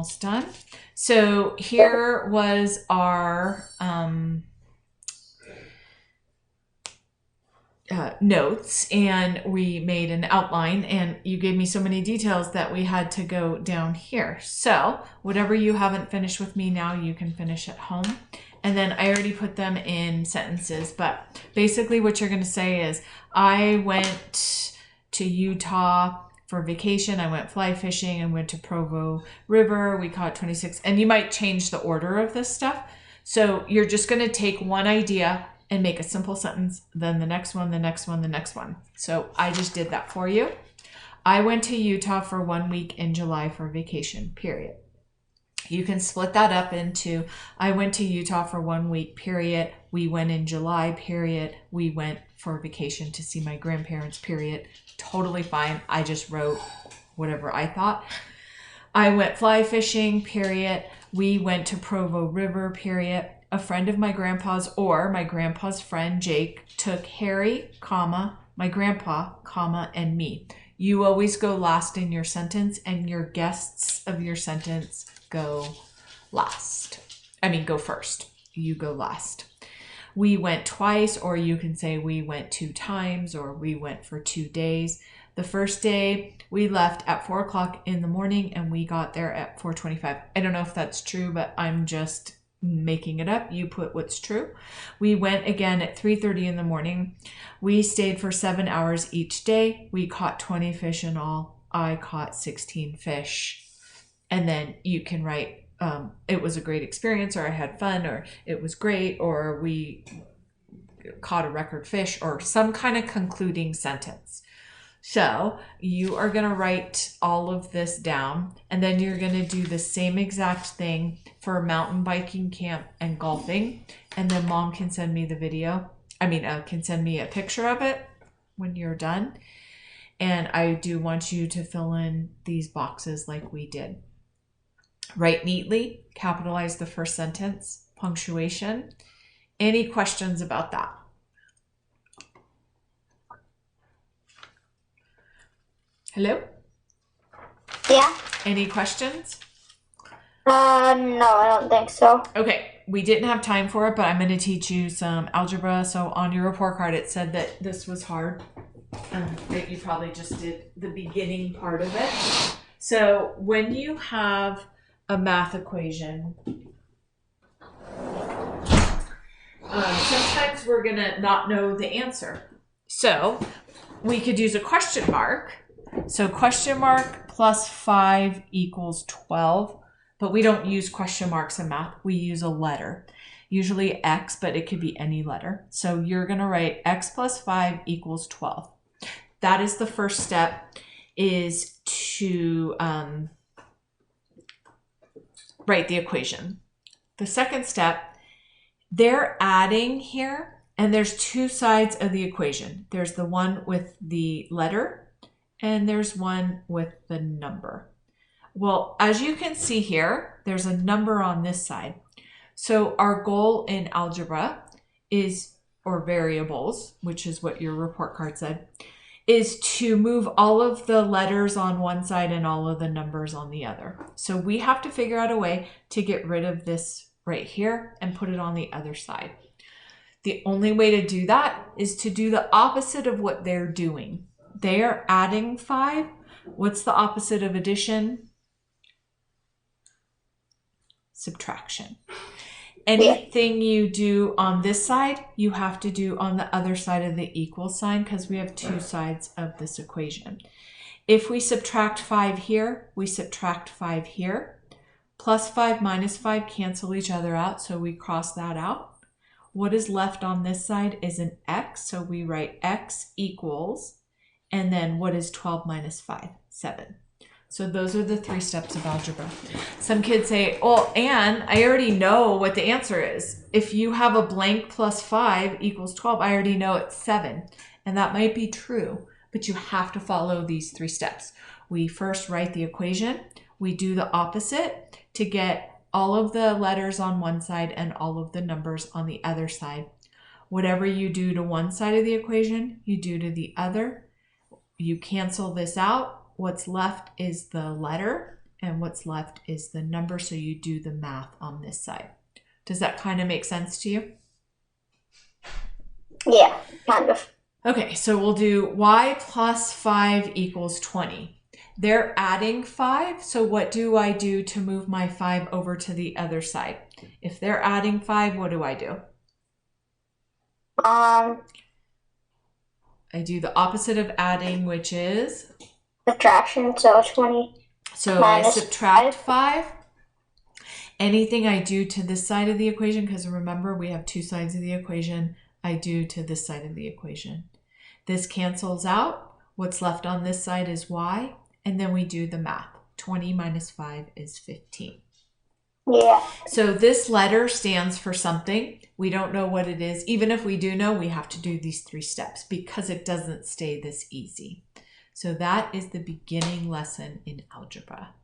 almost done. So here was our notes, and we made an outline, and you gave me so many details that we had to go down here. So whatever you haven't finished with me now, you can finish at home. And then I already put them in sentences, but basically what you're going to say is, I went to Utah for vacation. I went fly fishing and went to Provo River. We caught 26, and you might change the order of this stuff. So you're just going to take one idea and make a simple sentence, then the next one, the next one, the next one. So I just did that for you. I went to Utah for 1 week in July for vacation, period. You can split that up into, I went to Utah for 1 week, period. We went in July, period. We went for vacation to see my grandparents, period. Totally fine. I just wrote whatever I thought. I went fly fishing, period. We went to Provo River, period. A friend of my grandpa's or my grandpa's friend, Jake, took Harry, comma, my grandpa, comma, and me. You always go last in your sentence, and your guests of your sentence go last. Go first. You go last. We went twice, or you can say we went 2 times, or we went for 2 days. The first day we left at 4 o'clock in the morning and we got there at 4:25. I don't know if that's true, but I'm just making it up. You put what's true. We went again at 3:30 in the morning. We stayed for 7 hours each day. We caught 20 fish in all. I caught 16 fish. And then you can write, it was a great experience, or I had fun, or it was great, or we caught a record fish, or some kind of concluding sentence. So you are going to write all of this down, and then you're going to do the same exact thing for mountain biking camp and golfing. And then Mom can send me the video. Can send me a picture of it when you're done. And I do want you to fill in these boxes like we did. Write neatly, capitalize the first sentence, punctuation. Any questions about that? Hello? Yeah. Any questions? No, I don't think so. Okay, we didn't have time for it, but I'm going to teach you some algebra. So on your report card, it said that this was hard, that you probably just did the beginning part of it. So when you have a math equation, sometimes we're going to not know the answer. So we could use a question mark. So question mark plus 5 equals 12, but we don't use question marks in math. We use a letter, usually X, but it could be any letter. So you're going to write X plus 5 equals 12. That is the first step, is to write the equation. The second step, they're adding here, and there's 2 sides of the equation. There's the one with the letter, and there's one with the number. Well, as you can see here, there's a number on this side. So our goal in algebra is, or variables, which is what your report card said, is to move all of the letters on one side and all of the numbers on the other. So we have to figure out a way to get rid of this right here and put it on the other side. The only way to do that is to do the opposite of what they're doing. They are adding 5. What's the opposite of addition? Subtraction. Anything you do on this side, you have to do on the other side of the equal sign, because we have 2 sides of this equation. If we subtract 5 here, we subtract 5 here. Plus 5 minus 5 cancel each other out, so we cross that out. What is left on this side is an X, so we write X equals, and then what is 12 minus 5? 7. So those are the 3 steps of algebra. Some kids say, oh, Anne, I already know what the answer is. If you have a blank plus 5 equals 12, I already know it's 7. And that might be true, but you have to follow these 3 steps. We first write the equation. We do the opposite to get all of the letters on one side and all of the numbers on the other side. Whatever you do to one side of the equation, you do to the other. You cancel this out. What's left is the letter, and what's left is the number, so you do the math on this side. Does that kind of make sense to you? Yeah, kind of. Okay, so we'll do y plus 5 equals 20. They're adding 5, so what do I do to move my 5 over to the other side? If they're adding 5, what do? I do the opposite of adding, which is? Subtraction, so 20. So I subtract 5. Anything I do to this side of the equation, because remember we have two sides of the equation, I do to this side of the equation. This cancels out. What's left on this side is y, and then we do the math. 20 minus 5 is 15. Yeah. So this letter stands for something. We don't know what it is. Even if we do know, we have to do these 3 steps because it doesn't stay this easy. So that is the beginning lesson in algebra.